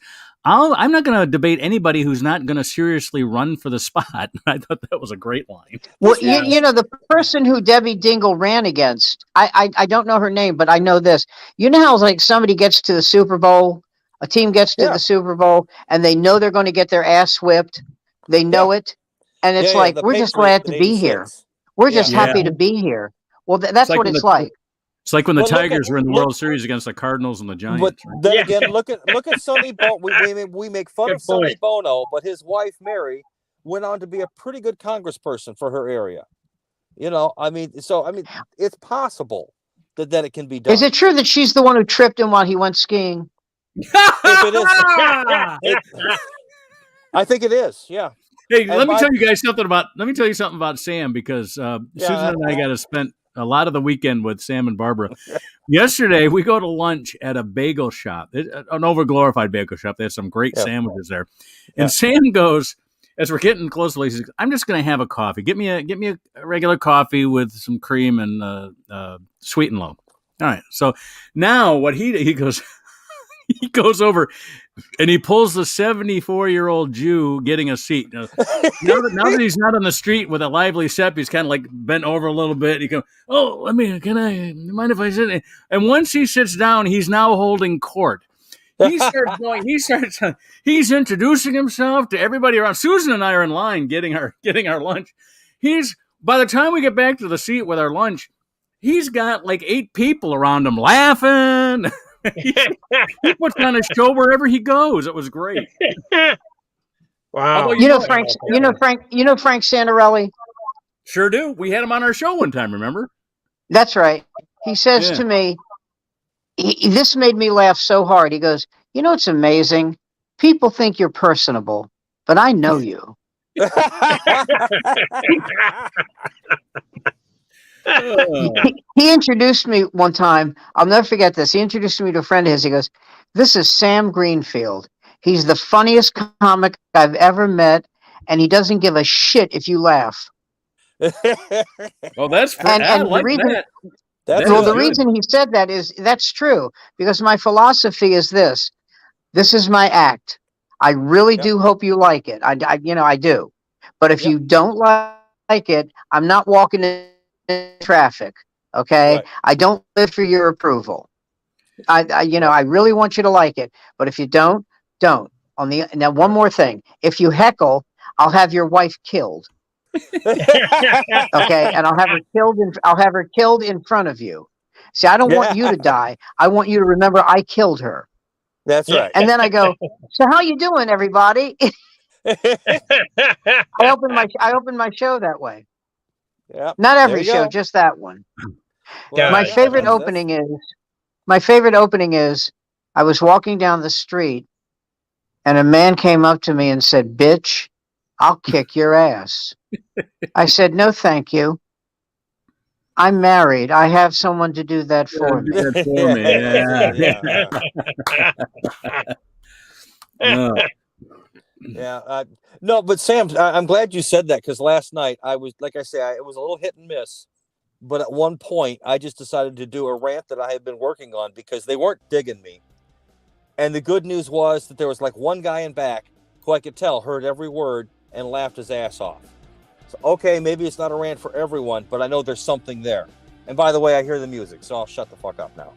I'm not going to debate anybody who's not going to seriously run for the spot. I thought that was a great line. Well, you know, the person who Debbie Dingell ran against, I don't know her name, but I know this. You know how like somebody gets to the Super Bowl, a team gets to the Super Bowl, and they know they're going to get their ass whipped. They know it. And it's like, we're just glad to be here. We're just happy to be here. Well, that's what it's like. It's like when the Tigers were in the World Series against the Cardinals and the Giants. But then again, look at Sonny Bono. We make fun of Sonny Bono, but his wife Mary went on to be a pretty good congressperson for her area. You know, I mean, it's possible that it can be done. Is it true that she's the one who tripped him while he went skiing? If it is, I think it is. Yeah. Hey, let me tell you something about Sam, because Susan and I got to spend a lot of the weekend with Sam and Barbara. Yesterday, we go to lunch at a bagel shop, an overglorified bagel shop. They have some great sandwiches there. And Sam goes, as we're getting close to Lacey, I'm just going to have a coffee. Get me a regular coffee with some cream and sweet and low. All right. So now what he goes, he goes over and he pulls the 74-year-old Jew getting a seat. Now that he's not on the street with a lively step, he's kind of like bent over a little bit. He goes, mind if I sit? And once he sits down, he's now holding court. He starts going. He's introducing himself to everybody around. Susan and I are in line getting our lunch. By the time we get back to the seat with our lunch, he's got like 8 people around him laughing. He puts on a show wherever he goes. It was great. Wow. You know Frank Santarelli? Sure do. We had him on our show one time, remember? That's right. He says to me, this made me laugh so hard. He goes, you know, it's amazing. People think you're personable, but I know you. He introduced me one time. I'll never forget this. He introduced me to a friend of his. He goes, this is Sam Greenfield. He's the funniest comic I've ever met, and he doesn't give a shit if you laugh. Well, that's the reason he said that is that's true, because my philosophy is this is my act. I really do hope you like it. I do. But if you don't like it, I'm not walking in traffic. Okay. Right. I don't live for your approval. I really want you to like it, but if you don't. Now, one more thing. If you heckle, I'll have your wife killed. Okay, and I'll have her killed in front of you. See, I don't want you to die. I want you to remember I killed her. That's right. And then I go, so how you doing, everybody? I opened my show that way. Yeah. Not every show, just that one. Well, my favorite opening is I was walking down the street and a man came up to me and said, "Bitch, I'll kick your ass." I said, "No, thank you. I'm married. I have someone to do that for me." No, but Sam, I'm glad you said that, because last night I was, like I say, it was a little hit and miss. But at one point, I just decided to do a rant that I had been working on because they weren't digging me. And the good news was that there was like one guy in back who I could tell heard every word and laughed his ass off. So, okay, maybe it's not a rant for everyone, but I know there's something there. And by the way, I hear the music, so I'll shut the fuck up now.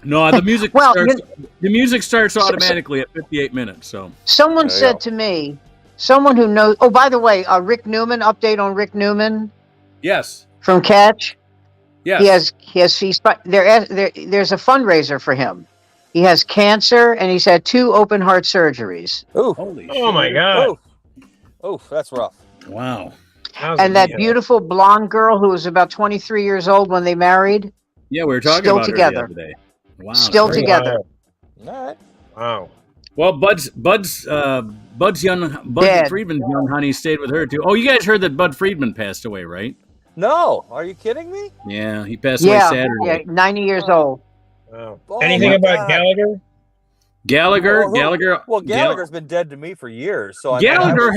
No, the music the music starts automatically at 58 minutes. So someone said to me, someone who knows. Oh, by the way, Rick Newman. Update on Rick Newman. Yes. From Catch. Yes. There's a fundraiser for him. He has cancer and he's had 2 open heart surgeries. Ooh. Holy shit. Oh my God. Oh, that's rough. Wow. And that beautiful blonde girl who was about 23 years old when they married. Yeah, we were talking about her the other day. Wow. Still together. Wow. All right. Wow. Well, Bud's Friedman's young honey stayed with her too. Oh, you guys heard that Bud Friedman passed away, right? No, are you kidding me? Yeah, he passed away Saturday. Yeah, 90 years old. Anything about Gallagher? Gallagher. Well, Gallagher's been dead to me for years. So Gallagher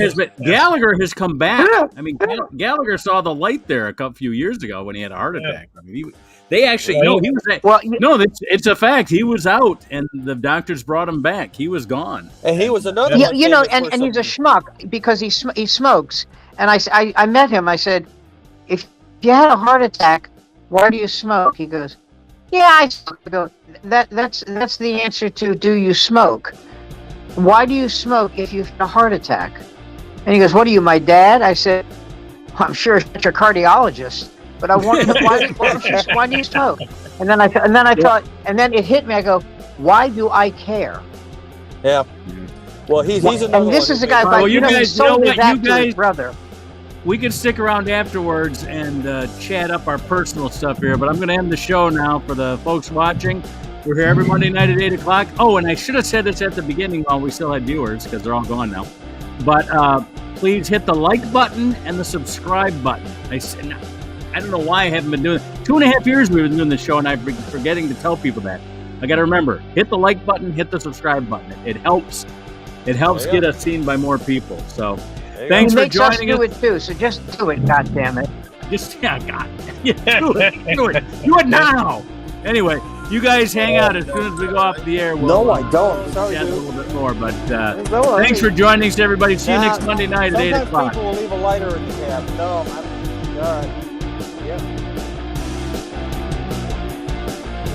has come back. I mean, Gallagher saw the light there a few years ago when he had a heart attack. I mean, they actually he was. Well, no, it's a fact. He was out, and the doctors brought him back. He was gone, and he was another. Yeah, you know, and he's a schmuck because he smokes. And I met him. I said, if you had a heart attack, why do you smoke? He goes, yeah, I smoke. I go, that's the answer to do you smoke? Why do you smoke if you've had a heart attack? And he goes, what are you, my dad? I said, well, I'm sure you're a cardiologist, but I want to know why do you smoke? And then I thought, and then it hit me. I go, why do I care? Yeah. Well, he's another. And this is a guy. Well, you guys, sold me that to his brother. We can stick around afterwards and chat up our personal stuff here, but I'm going to end the show now for the folks watching. We're here every Monday night at 8 o'clock. Oh, and I should have said this at the beginning while we still had viewers because they're all gone now. But please hit the like button and the subscribe button. I don't know why I haven't been doing it. 2.5 years we've been doing this show, and I've been forgetting to tell people that. I got to remember, hit the like button, hit the subscribe button. It helps. It helps get us seen by more people. So thanks for joining us. Do it too. So just do it, goddammit. Do it now. Anyway, you guys hang out as soon as we go off the air. No, I don't. Sorry, chat a little bit more. But thanks for joining us, everybody. See you next Monday night at 8 o'clock. People will leave a lighter in the cab. No, I'm all right.